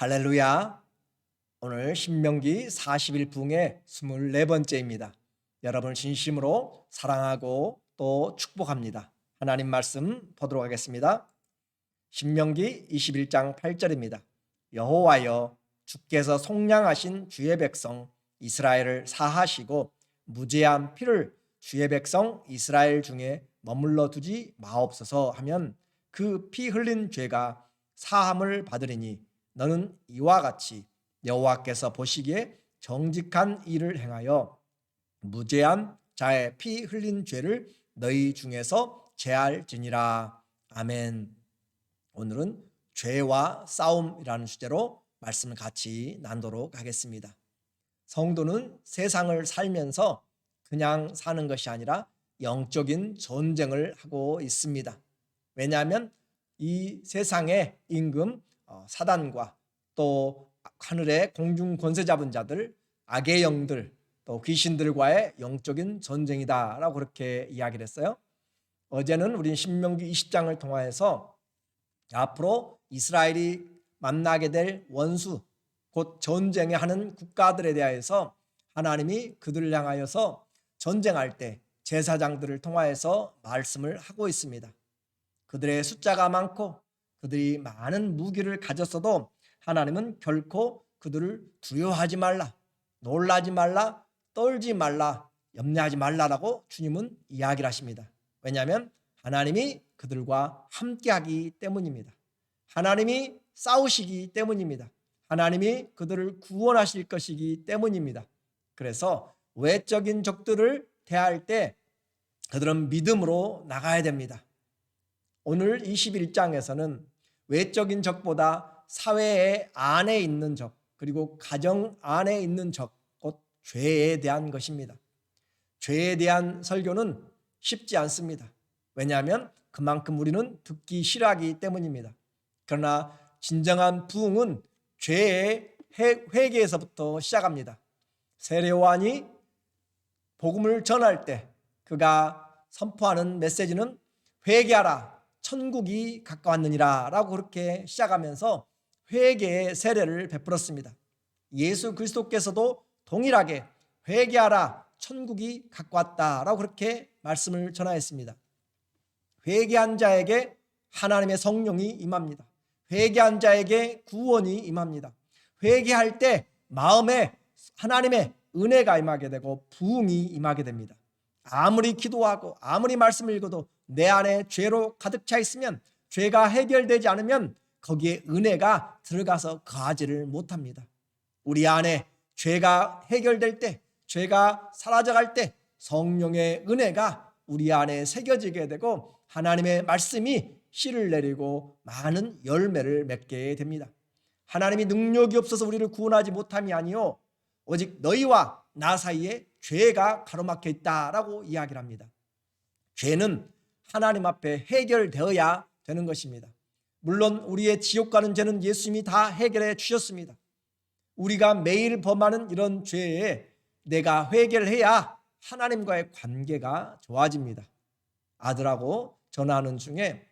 할렐루야. 오늘 신명기 40일 부흥의 24번째입니다. 여러분을 진심으로 사랑하고 또 축복합니다. 하나님 말씀 보도록 하겠습니다. 신명기 21장 8절입니다. 여호와여, 주께서 속량하신 주의 백성 이스라엘을 사하시고 무죄한 피를 주의 백성 이스라엘 중에 머물러 두지 마옵소서 하면 그 피 흘린 죄가 사함을 받으리니 너는 이와 같이 여호와께서 보시기에 정직한 일을 행하여 무죄한 자의 피 흘린 죄를 너희 중에서 제할지니라. 아멘. 오늘은 죄와 싸움이라는 주제로 말씀을 같이 나누도록 하겠습니다. 성도는 세상을 살면서 그냥 사는 것이 아니라 영적인 전쟁을 하고 있습니다. 왜냐하면 이 세상의 임금 사단과 또 하늘의 공중 권세 잡은 자들, 악의 영들, 또 귀신들과의 영적인 전쟁이다라고 그렇게 이야기를 했어요. 어제는 우리 신명기 20장을 통해서 앞으로 이스라엘이 만나게 될 원수, 곧 전쟁에 하는 국가들에 대해서 하나님이 그들을 향하여서 전쟁할 때 제사장들을 통하여서 말씀을 하고 있습니다. 그들의 숫자가 많고 그들이 많은 무기를 가졌어도 하나님은 결코 그들을 두려워하지 말라, 놀라지 말라, 떨지 말라, 염려하지 말라라고 주님은 이야기를 하십니다. 왜냐하면 하나님이 그들과 함께하기 때문입니다. 하나님이 싸우시기 때문입니다. 하나님이 그들을 구원하실 것이기 때문입니다. 그래서 외적인 적들을 대할 때 그들은 믿음으로 나가야 됩니다. 오늘 21장에서는 외적인 적보다 사회 안에 있는 적, 그리고 가정 안에 있는 적, 곧 죄에 대한 것입니다. 죄에 대한 설교는 쉽지 않습니다. 왜냐하면 그만큼 우리는 듣기 싫어하기 때문입니다. 그러나 진정한 부흥은 죄의 회개에서부터 시작합니다. 세례요한이 복음을 전할 때 그가 선포하는 메시지는 회개하라, 천국이 가까웠느니라 라고 그렇게 시작하면서 회개의 세례를 베풀었습니다. 예수 그리스도께서도 동일하게 회개하라, 천국이 가까웠다라고 그렇게 말씀을 전하였습니다. 회개한 자에게 하나님의 성령이 임합니다. 회개한 자에게 구원이 임합니다. 회개할 때 마음에 하나님의 은혜가 임하게 되고 부흥이 임하게 됩니다. 아무리 기도하고 아무리 말씀을 읽어도 내 안에 죄로 가득 차 있으면, 죄가 해결되지 않으면 거기에 은혜가 들어가서 거하지를 못합니다. 우리 안에 죄가 해결될 때, 죄가 사라져갈 때 성령의 은혜가 우리 안에 새겨지게 되고 하나님의 말씀이 씨를 내리고 많은 열매를 맺게 됩니다. 하나님이 능력이 없어서 우리를 구원하지 못함이 아니요 오직 너희와 나 사이에 죄가 가로막혀 있다라고 이야기를 합니다. 죄는 하나님 앞에 해결되어야 되는 것입니다. 물론 우리의 지옥 가는 죄는 예수님이 다 해결해 주셨습니다. 우리가 매일 범하는 이런 죄에 내가 회개를 해야 하나님과의 관계가 좋아집니다. 아들하고 전화하는 중에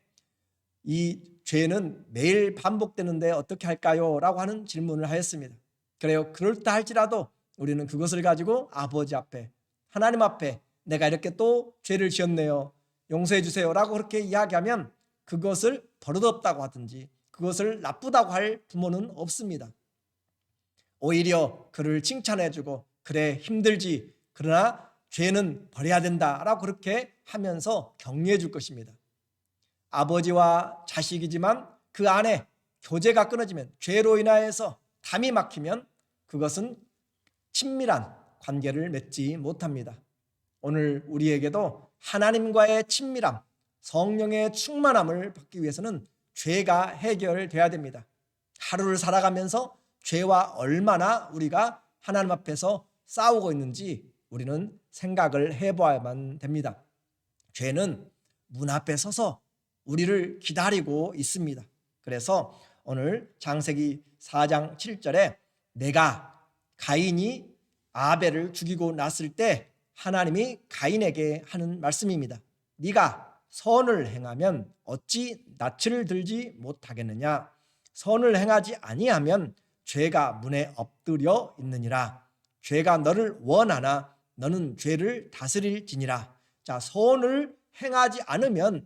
이 죄는 매일 반복되는데 어떻게 할까요? 라고 하는 질문을 하였습니다. 그래요. 그럴다 할지라도 우리는 그것을 가지고 아버지 앞에, 하나님 앞에 내가 이렇게 또 죄를 지었네요, 용서해 주세요 라고 그렇게 이야기하면 그것을 버릇없다고 하든지 그것을 나쁘다고 할 부모는 없습니다. 오히려 그를 칭찬해주고 그래 힘들지, 그러나 죄는 버려야 된다라고 그렇게 하면서 격려해 줄 것입니다. 아버지와 자식이지만 그 안에 교제가 끊어지면, 죄로 인하여서 담이 막히면 그것은 친밀한 관계를 맺지 못합니다. 오늘 우리에게도 하나님과의 친밀함, 성령의 충만함을 받기 위해서는 죄가 해결돼야 됩니다. 하루를 살아가면서 죄와 얼마나 우리가 하나님 앞에서 싸우고 있는지 우리는 생각을 해봐야만 됩니다. 죄는 문 앞에 서서 우리를 기다리고 있습니다. 그래서 오늘 창세기 4장 7절에 내가 가인이 아벨을 죽이고 났을 때 하나님이 가인에게 하는 말씀입니다. 네가 선을 행하면 어찌 낯을 들지 못하겠느냐? 선을 행하지 아니하면 죄가 문에 엎드려 있느니라. 죄가 너를 원하나 너는 죄를 다스릴지니라. 자, 선을 행하지 않으면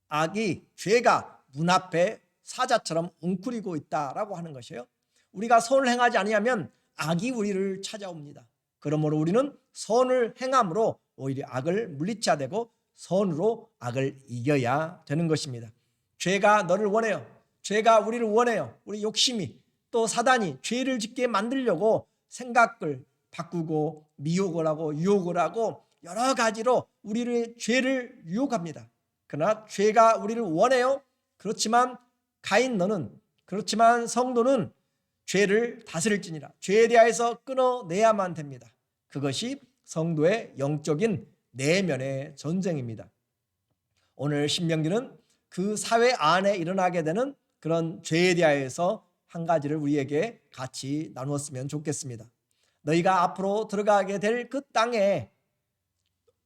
악이, 죄가 문 앞에 사자처럼 웅크리고 있다라고 하는 것이에요. 우리가 선을 행하지 아니하면 악이 우리를 찾아옵니다. 그러므로 우리는 선을 행함으로 오히려 악을 물리쳐야 되고 선으로 악을 이겨야 되는 것입니다. 죄가 너를 원해요. 죄가 우리를 원해요. 우리 욕심이, 또 사단이 죄를 짓게 만들려고 생각을 바꾸고 미혹을 하고 유혹을 하고 여러 가지로 우리를 죄를 유혹합니다. 그러나 죄가 우리를 원해요. 그렇지만 가인 너는, 그렇지만 성도는 죄를 다스릴지니라. 죄에 대하여서 끊어내야만 됩니다. 그것이 성도의 영적인 내면의 전쟁입니다. 오늘 신명기는 그 사회 안에 일어나게 되는 그런 죄에 대하여서 한 가지를 우리에게 같이 나누었으면 좋겠습니다. 너희가 앞으로 들어가게 될 그 땅에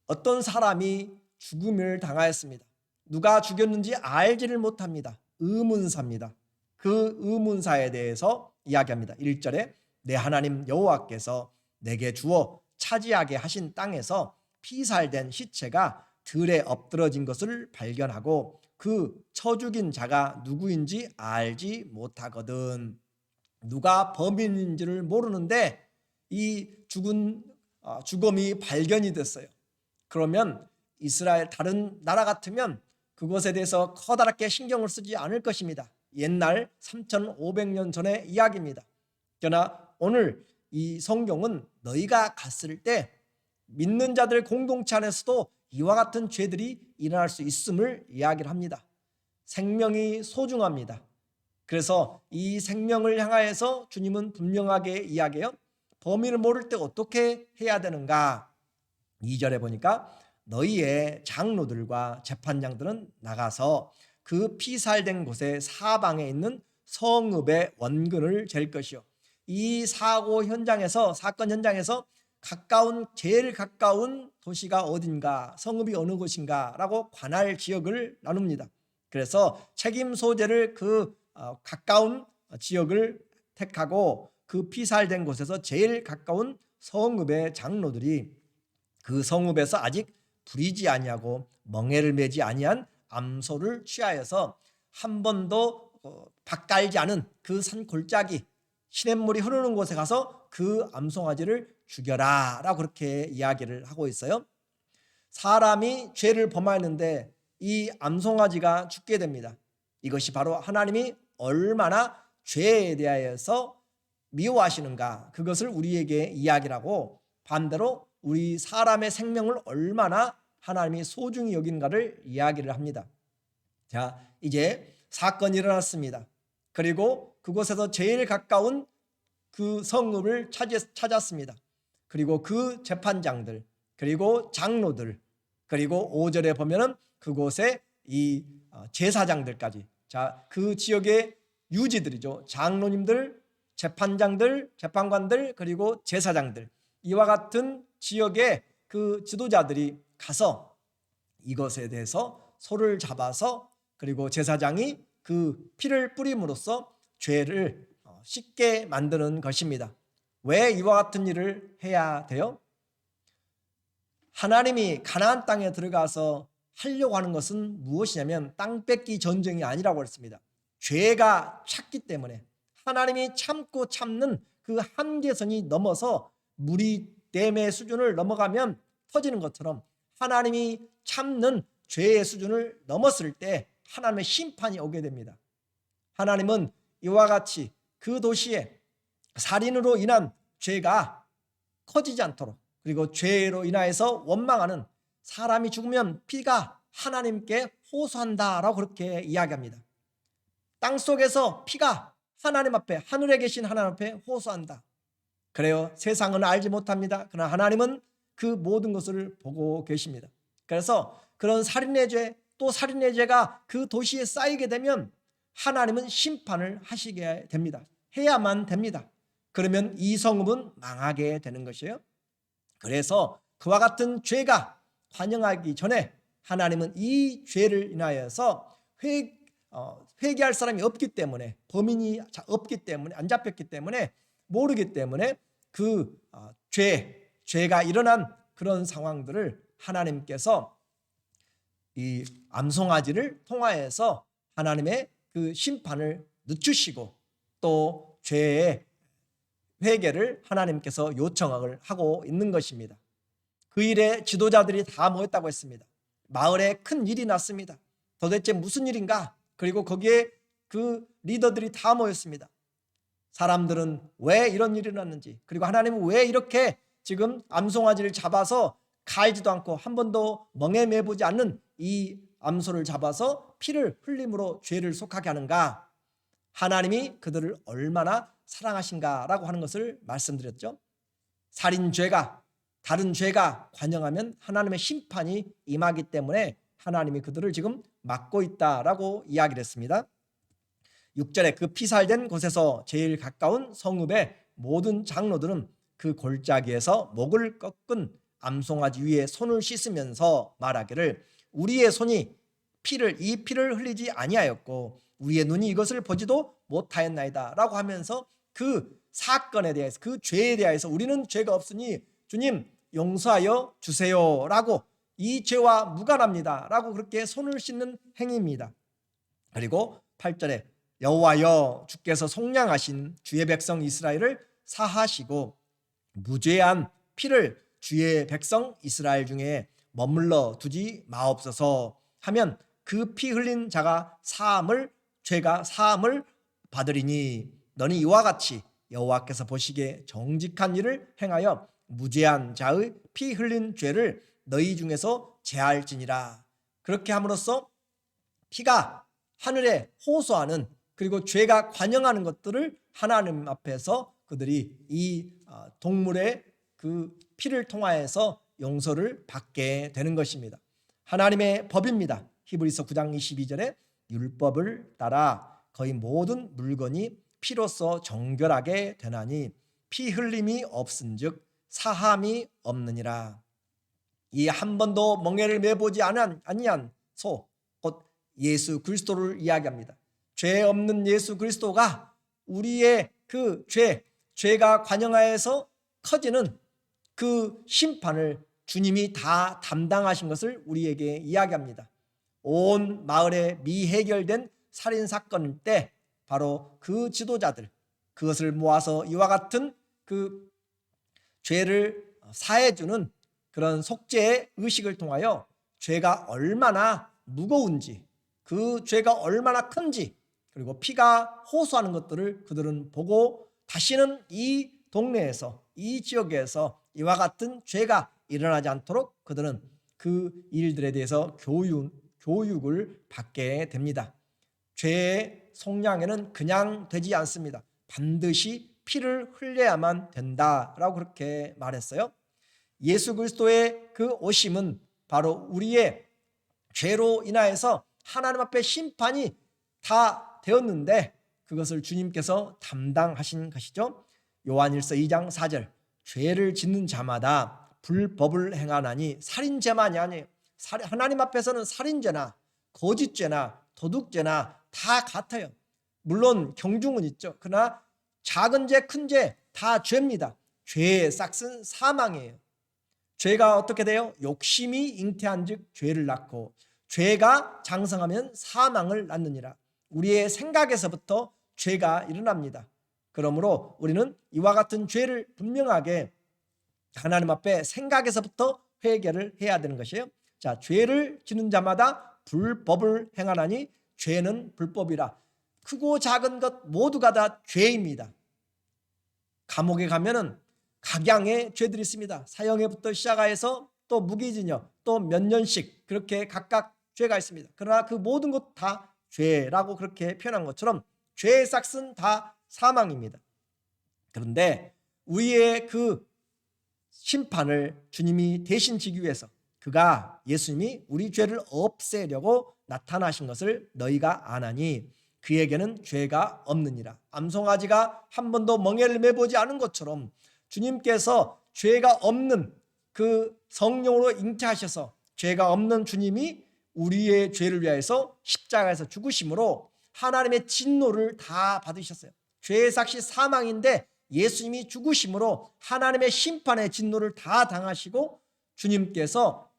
어떤 사람이 죽음을 당하였습니다. 누가 죽였는지 알지를 못합니다. 의문사입니다. 그 의문사에 대해서 이야기합니다. 1절에 내 하나님 여호와께서 내게 주어 차지하게 하신 땅에서 피살된 시체가 들에 엎드러진 것을 발견하고 그 쳐죽인 자가 누구인지 알지 못하거든. 누가 범인인지를 모르는데 이 죽음이 발견이 됐어요. 그러면 이스라엘 다른 나라 같으면 그것에 대해서 커다랗게 신경을 쓰지 않을 것입니다. 옛날 3500년 전의 이야기입니다. 그러나 오늘 이 성경은 너희가 갔을 때 믿는 자들 공동체 안에서도 이와 같은 죄들이 일어날 수 있음을 이야기를 합니다. 생명이 소중합니다. 그래서 이 생명을 향하여서 주님은 분명하게 이야기해요. 범인을 모를 때 어떻게 해야 되는가? 2절에 보니까 너희의 장로들과 재판장들은 나가서 그 피살된 곳의 사방에 있는 성읍의 원근을 잴 것이요. 이 사건 현장에서 제일 가까운 도시가 어딘가, 성읍이 어느 곳인가라고 관할 지역을 나눕니다. 그래서 책임 소재를 그 가까운 지역을 택하고 그 피살된 곳에서 제일 가까운 성읍의 장로들이 그 성읍에서 아직 부리지 아니하고 멍에를 매지 아니한 암소를 취하여서 한 번도 밭갈지 않은 그 산 골짜기 시냇물이 흐르는 곳에 가서 그 암송아지를 죽여라 라고 그렇게 이야기를 하고 있어요. 사람이 죄를 범하였는데 이 암송아지가 죽게 됩니다. 이것이 바로 하나님이 얼마나 죄에 대하여서 미워하시는가, 그것을 우리에게 이야기를 하고, 반대로 우리 사람의 생명을 얼마나 하나님이 소중히 여긴가를 이야기를 합니다. 자, 이제 사건이 일어났습니다. 그리고 그곳에서 제일 가까운 그 성읍을 찾았습니다. 그리고 그 재판장들, 그리고 장로들, 그리고 5절에 보면은 그곳에 이 제사장들까지, 자, 그 지역의 유지들이죠. 장로님들, 재판장들, 재판관들, 그리고 제사장들, 이와 같은 지역의 그 지도자들이 가서 이것에 대해서 소를 잡아서, 그리고 제사장이 그 피를 뿌림으로써 죄를 씻게 만드는 것입니다. 왜 이와 같은 일을 해야 돼요? 하나님이 가나안 땅에 들어가서 하려고 하는 것은 무엇이냐면 땅 뺏기 전쟁이 아니라고 했습니다. 죄가 찼기 때문에 하나님이 참고 참는 그 한계선이 넘어서 물이 댐의 수준을 넘어가면 터지는 것처럼 하나님이 참는 죄의 수준을 넘었을 때 하나님의 심판이 오게 됩니다. 하나님은 이와 같이 그 도시에 살인으로 인한 죄가 커지지 않도록, 그리고 죄로 인하여서 원망하는 사람이 죽으면 피가 하나님께 호소한다라고 그렇게 이야기합니다. 땅속에서 피가 하나님 앞에, 하늘에 계신 하나님 앞에 호소한다. 그래요. 세상은 알지 못합니다. 그러나 하나님은 그 모든 것을 보고 계십니다. 그래서 그런 살인의 죄, 또 살인의 죄가 그 도시에 쌓이게 되면 하나님은 심판을 하시게 됩니다. 해야만 됩니다. 그러면 이 성읍은 망하게 되는 것이에요. 그래서 그와 같은 죄가 환영하기 전에 하나님은 이 죄를 인하여서 회개할 사람이 없기 때문에, 범인이 없기 때문에, 안 잡혔기 때문에, 모르기 때문에 그 죄가 일어난 그런 상황들을 하나님께서 이 암송아지를 통하여서 하나님의 그 심판을 늦추시고 또 죄의 회개를 하나님께서 요청을 하고 있는 것입니다. 그 일에 지도자들이 다 모였다고 했습니다. 마을에 큰 일이 났습니다. 도대체 무슨 일인가? 그리고 거기에 그 리더들이 다 모였습니다. 사람들은 왜 이런 일이 났는지, 그리고 하나님은 왜 이렇게 지금 암송아지를 잡아서 갈지도 않고 한 번도 멍에 매보지 않는 이 암소를 잡아서 피를 흘림으로 죄를 속하게 하는가? 하나님이 그들을 얼마나 사랑하신가라고 하는 것을 말씀드렸죠. 살인죄가, 다른 죄가 관영하면 하나님의 심판이 임하기 때문에 하나님이 그들을 지금 막고 있다라고 이야기를 했습니다. 6절에 그 피살된 곳에서 제일 가까운 성읍의 모든 장로들은 그 골짜기에서 목을 꺾은 암송아지 위에 손을 씻으면서 말하기를 우리의 손이 이 피를 흘리지 아니하였고 우리의 눈이 이것을 보지도 못하였나이다 라고 하면서 그 사건에 대해서, 그 죄에 대해서 우리는 죄가 없으니 주님 용서하여 주세요 라고, 이 죄와 무관합니다 라고 그렇게 손을 씻는 행위입니다. 그리고 8절에 여호와여 주께서 속량하신 주의 백성 이스라엘을 사하시고 무죄한 피를 주의 백성 이스라엘 중에 머물러 두지 마옵소서 하면 그 피 흘린 자가 죄가 사함을 받으리니 너는 이와 같이 여호와께서 보시기에 정직한 일을 행하여 무죄한 자의 피 흘린 죄를 너희 중에서 제할지니라. 그렇게 함으로써 피가 하늘에 호소하는, 그리고 죄가 관영하는 것들을 하나님 앞에서 그들이 이 동물의 그 피를 통하여서 용서를 받게 되는 것입니다. 하나님의 법입니다. 히브리서 9장 22절에 율법을 따라 거의 모든 물건이 피로써 정결하게 되나니 피 흘림이 없은즉 사함이 없느니라. 이 한 번도 멍에를 매보지 아니한 소, 곧 예수 그리스도를 이야기합니다. 죄 없는 예수 그리스도가 우리의 그 죄가 관영하여서 커지는 그 심판을 주님이 다 담당하신 것을 우리에게 이야기합니다. 온 마을에 미해결된 살인사건 때 바로 그 지도자들, 그것을 모아서 이와 같은 그 죄를 사해주는 그런 속죄의 의식을 통하여 죄가 얼마나 무거운지, 그 죄가 얼마나 큰지, 그리고 피가 호소하는 것들을 그들은 보고 다시는 이 동네에서, 이 지역에서 이와 같은 죄가 일어나지 않도록 그들은 그 일들에 대해서 교육을 받게 됩니다. 죄의 속량에는 그냥 되지 않습니다. 반드시 피를 흘려야만 된다라고 그렇게 말했어요. 예수 그리스도의 그 오심은 바로 우리의 죄로 인하여서 하나님 앞에 심판이 다 되었는데 그것을 주님께서 담당하신 것이죠. 요한일서 2장 4절 죄를 짓는 자마다 불법을 행하나니, 살인죄만이 아니에요. 하나님 앞에서는 살인죄나 거짓죄나 도둑죄나 다 같아요. 물론 경중은 있죠. 그러나 작은 죄, 큰 죄 다 죄입니다. 죄의 싹은 사망이에요. 죄가 어떻게 돼요? 욕심이 잉태한 즉 죄를 낳고 죄가 장성하면 사망을 낳느니라. 우리의 생각에서부터 죄가 일어납니다. 그러므로 우리는 이와 같은 죄를 분명하게 하나님 앞에 생각에서부터 회개를 해야 되는 것이에요. 자, 죄를 지는 자마다 불법을 행하나니 죄는 불법이라. 크고 작은 것 모두가 다 죄입니다. 감옥에 가면은 각양의 죄들이 있습니다. 사형에부터 시작해서 또 무기징역, 또 몇 년씩 그렇게 각각 죄가 있습니다. 그러나 그 모든 것 다 죄라고 그렇게 표현한 것처럼 죄의 싹은 다 사망입니다. 그런데 우리의 그 심판을 주님이 대신 지기 위해서 예수님이 우리 죄를 없애려고 나타나신 것을 너희가 아나니 그에게는 죄가 없느니라. 암송아지가 한 번도 멍에를 매보지 않은 것처럼 주님께서 죄가 없는 그 성령으로 잉태하셔서 죄가 없는 주님이 우리의 죄를 위하여서 십자가에서 죽으심으로 하나님의 진노를 다 받으셨어요. 죄의 삭시 사망인데 예수님이 죽으심으로 하나님의 심판의 진노를 다 당하시고 주님께서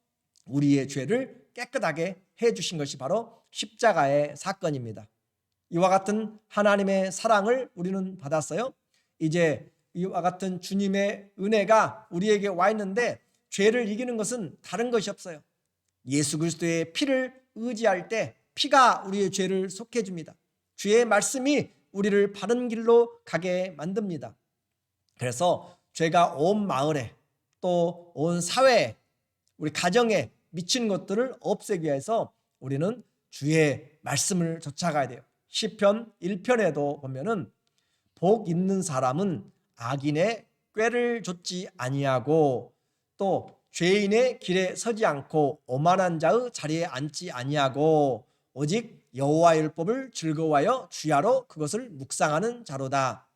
우리의 죄를 깨끗하게 해주신 것이 바로 십자가의 사건입니다. 이와 같은 하나님의 사랑을 우리는 받았어요. 이제 이와 같은 주님의 은혜가 우리에게 와 있는데 죄를 이기는 것은 다른 것이 없어요. 예수 그리스도의 피를 의지할 때 피가 우리의 죄를 속해 줍니다. 주의 말씀이 우리를 바른 길로 가게 만듭니다. 그래서 죄가 온 마을에 또 온 사회에 우리 가정에 미치는 것들을 없애기 위해서 우리는 주의 말씀을 쫓아가야 돼요. 시편 1편에도 보면은 복 있는 사람은 악인의 꾀를 좇지 아니하고 또 죄인의 길에 서지 않고 오만한 자의 자리에 앉지 아니하고 오직 여호와의 율법을 즐거워하여 주야로 그것을 묵상하는 자로다.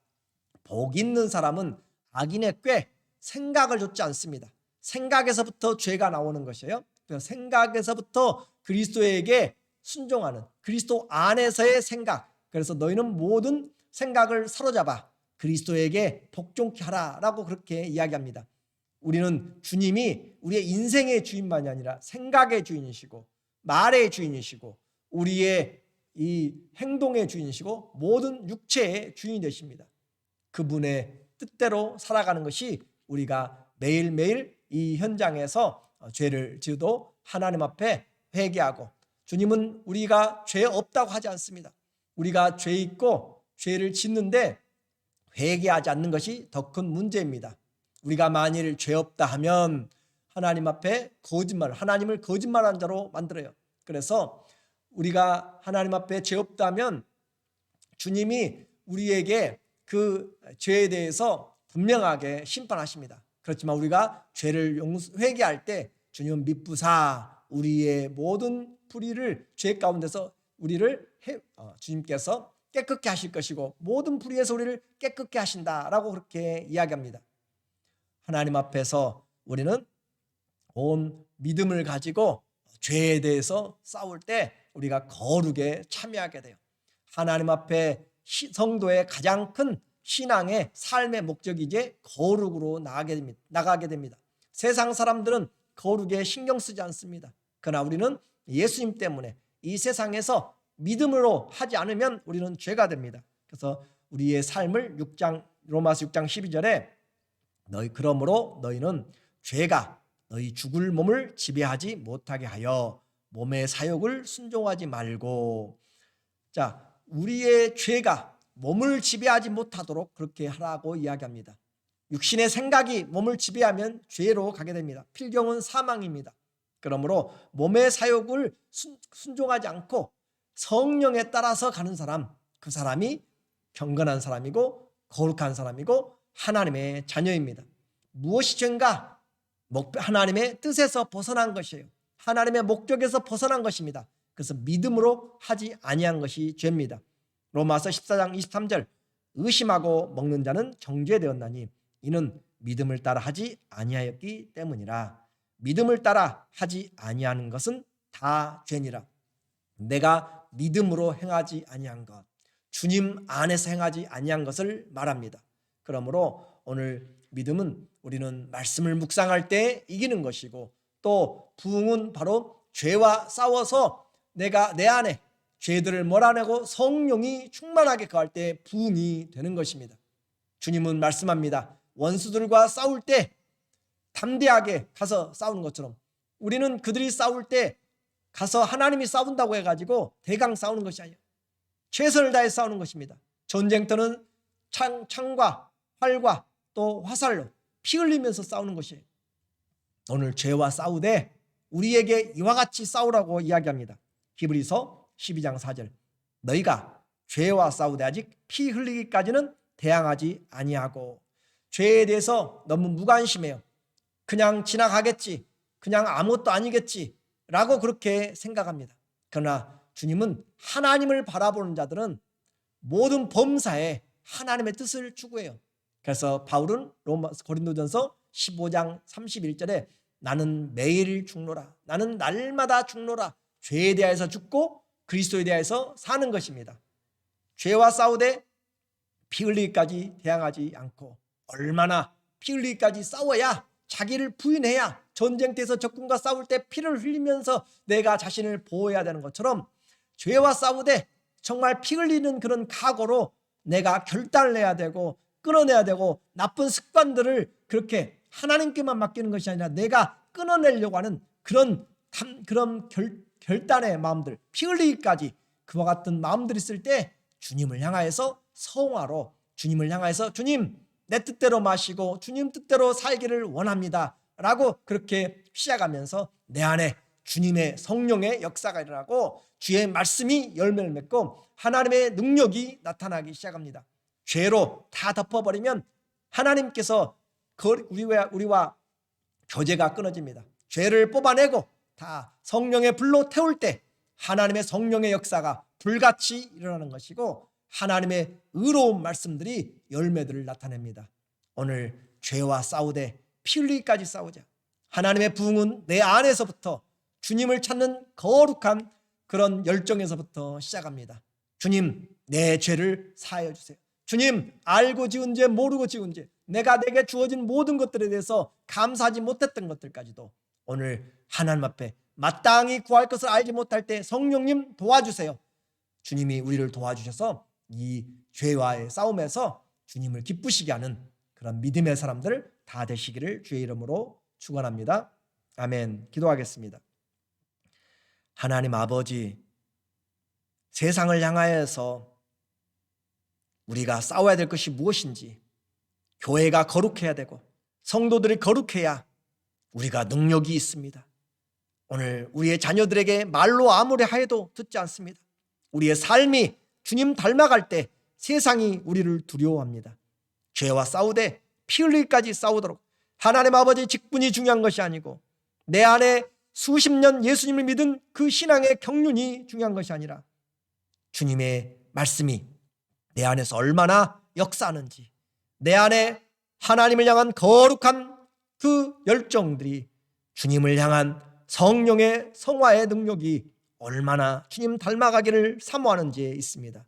복 있는 사람은 악인의 꾀, 생각을 좇지 않습니다. 생각에서부터 죄가 나오는 것이에요. 그래서 생각에서부터 그리스도에게 순종하는 그리스도 안에서의 생각. 그래서 너희는 모든 생각을 사로잡아 그리스도에게 복종케 하라라고 그렇게 이야기합니다. 우리는 주님이 우리의 인생의 주인만이 아니라 생각의 주인이시고 말의 주인이시고 우리의 이 행동의 주인이시고 모든 육체의 주인이 되십니다. 그분의 뜻대로 살아가는 것이 우리가 매일매일 이 현장에서 죄를 지어도 하나님 앞에 회개하고, 주님은 우리가 죄 없다고 하지 않습니다. 우리가 죄 있고 죄를 짓는데 회개하지 않는 것이 더 큰 문제입니다. 우리가 만일 죄 없다 하면 하나님 앞에 하나님을 거짓말하는 자로 만들어요. 그래서 우리가 하나님 앞에 죄 없다 하면 주님이 우리에게 그 죄에 대해서 분명하게 심판하십니다. 그렇지만 우리가 죄를 회개할 때 주님은 미쁘사 우리의 모든 불의를 죄 가운데서 우리를 주님께서 깨끗게 하실 것이고 모든 불의에서 우리를 깨끗게 하신다라고 그렇게 이야기합니다. 하나님 앞에서 우리는 온 믿음을 가지고 죄에 대해서 싸울 때 우리가 거룩에 참여하게 돼요. 하나님 앞에 성도의 가장 큰 신앙의 삶의 목적이 이제 거룩으로 나가게 됩니다. 세상 사람들은 거룩에 신경 쓰지 않습니다. 그러나 우리는 예수님 때문에 이 세상에서 믿음으로 하지 않으면 우리는 죄가 됩니다. 그래서 우리의 삶을 로마서 6장 12절에 그러므로 너희는 죄가 너희 죽을 몸을 지배하지 못하게 하여 몸의 사욕을 순종하지 말고, 우리의 죄가 몸을 지배하지 못하도록 그렇게 하라고 이야기합니다. 육신의 생각이 몸을 지배하면 죄로 가게 됩니다. 필경은 사망입니다. 그러므로 몸의 사욕을 순종하지 않고 성령에 따라서 가는 사람, 그 사람이 경건한 사람이고 거룩한 사람이고 하나님의 자녀입니다. 무엇이 죄인가? 하나님의 뜻에서 벗어난 것이에요. 하나님의 목적에서 벗어난 것입니다. 그래서 믿음으로 하지 아니한 것이 죄입니다. 로마서 14장 23절 의심하고 먹는 자는 정죄되었나니 이는 믿음을 따라 하지 아니하였기 때문이라. 믿음을 따라 하지 아니하는 것은 다 죄니라. 내가 믿음으로 행하지 아니한 것, 주님 안에서 행하지 아니한 것을 말합니다. 그러므로 오늘 믿음은 우리는 말씀을 묵상할 때 이기는 것이고, 또 부흥은 바로 죄와 싸워서 내가 내 안에 죄들을 몰아내고 성령이 충만하게 거할 때 부흥이 되는 것입니다. 주님은 말씀합니다. 원수들과 싸울 때 담대하게 가서 싸우는 것처럼 우리는 그들이 싸울 때 가서 하나님이 싸운다고 해가지고 대강 싸우는 것이 아니에요. 최선을 다해 싸우는 것입니다. 전쟁터는 창과 활과 또 화살로 피 흘리면서 싸우는 것이에요. 오늘 죄와 싸우되 우리에게 이와 같이 싸우라고 이야기합니다. 히브리서 12장 4절 너희가 죄와 싸우되 아직 피 흘리기까지는 대항하지 아니하고, 죄에 대해서 너무 무관심해요. 그냥 지나가겠지, 그냥 아무것도 아니겠지 라고 그렇게 생각합니다. 그러나 주님은 하나님을 바라보는 자들은 모든 범사에 하나님의 뜻을 추구해요. 그래서 바울은 고린도전서 15장 31절에 나는 매일 죽노라, 나는 날마다 죽노라, 죄에 대하여서 죽고 그리스도에 대하여서 사는 것입니다. 죄와 싸우되 피 흘리기까지 대항하지 않고, 얼마나 피 흘리기까지 싸워야, 자기를 부인해야, 전쟁터에서 적군과 싸울 때 피를 흘리면서 내가 자신을 보호해야 되는 것처럼 죄와 싸우되 정말 피 흘리는 그런 각오로 내가 결단을 해야 되고 끊어내야 되고, 나쁜 습관들을 그렇게 하나님께만 맡기는 것이 아니라 내가 끊어내려고 하는 그런 결단의 마음들, 피 흘리기까지 그와 같은 마음들이 있을 때 주님을 향하여서 성화로, 주님을 향하여서 주님 내 뜻대로 마시고 주님 뜻대로 살기를 원합니다 라고 그렇게 시작하면서 내 안에 주님의 성령의 역사가 일어나고 주의 말씀이 열매를 맺고 하나님의 능력이 나타나기 시작합니다. 죄로 다 덮어버리면 하나님께서 우리와 교제가 끊어집니다. 죄를 뽑아내고 다 성령의 불로 태울 때 하나님의 성령의 역사가 불같이 일어나는 것이고, 하나님의 의로운 말씀들이 열매들을 나타냅니다. 오늘 죄와 싸우되 피 흘리기까지 싸우자. 하나님의 부흥은 내 안에서부터 주님을 찾는 거룩한 그런 열정에서부터 시작합니다. 주님, 내 죄를 사하여 주세요. 주님, 알고 지은 죄, 모르고 지은 죄, 내가 내게 주어진 모든 것들에 대해서 감사하지 못했던 것들까지도 오늘 하나님 앞에 마땅히 구할 것을 알지 못할 때 성령님 도와주세요. 주님이 우리를 도와주셔서 이 죄와의 싸움에서 주님을 기쁘시게 하는 그런 믿음의 사람들 다 되시기를 주의 이름으로 축원합니다. 아멘. 기도하겠습니다. 하나님 아버지, 세상을 향하여서 우리가 싸워야 될 것이 무엇인지, 교회가 거룩해야 되고 성도들이 거룩해야 우리가 능력이 있습니다. 오늘 우리의 자녀들에게 말로 아무리 하여도 듣지 않습니다. 우리의 삶이 주님 닮아갈 때 세상이 우리를 두려워합니다. 죄와 싸우되 피 흘리기까지 싸우도록 하나님 아버지 직분이 중요한 것이 아니고 내 안에 수십 년 예수님을 믿은 그 신앙의 경륜이 중요한 것이 아니라 주님의 말씀이 내 안에서 얼마나 역사하는지, 내 안에 하나님을 향한 거룩한 그 열정들이, 주님을 향한 성령의 성화의 능력이 얼마나 주님 닮아가기를 사모하는지에 있습니다.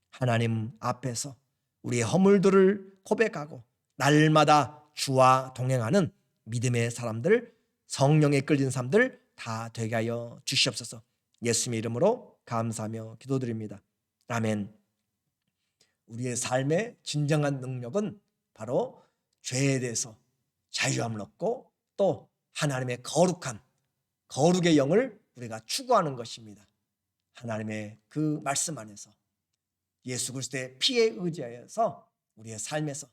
하나님 앞에서 우리의 허물들을 고백하고 날마다 주와 동행하는 믿음의 사람들, 성령에 끌린 사람들 다 되게 하여 주시옵소서. 예수님의 이름으로 감사하며 기도드립니다. 아멘. 우리의 삶의 진정한 능력은 바로 죄에 대해서 자유함을 얻고 또 하나님의 거룩의 영을 우리가 추구하는 것입니다. 하나님의 그 말씀 안에서 예수 그리스도의 피에 의지하여서 우리의 삶에서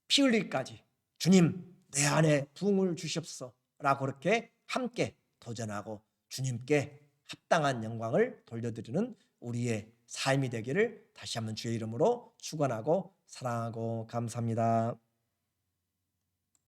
피 흘리기까지 주님 내 안에 부흥을 주시옵소서 라고 그렇게 함께 도전하고 주님께 합당한 영광을 돌려드리는 우리의 삶이 되기를 다시 한번 주의 이름으로 축원하고 사랑하고 감사합니다.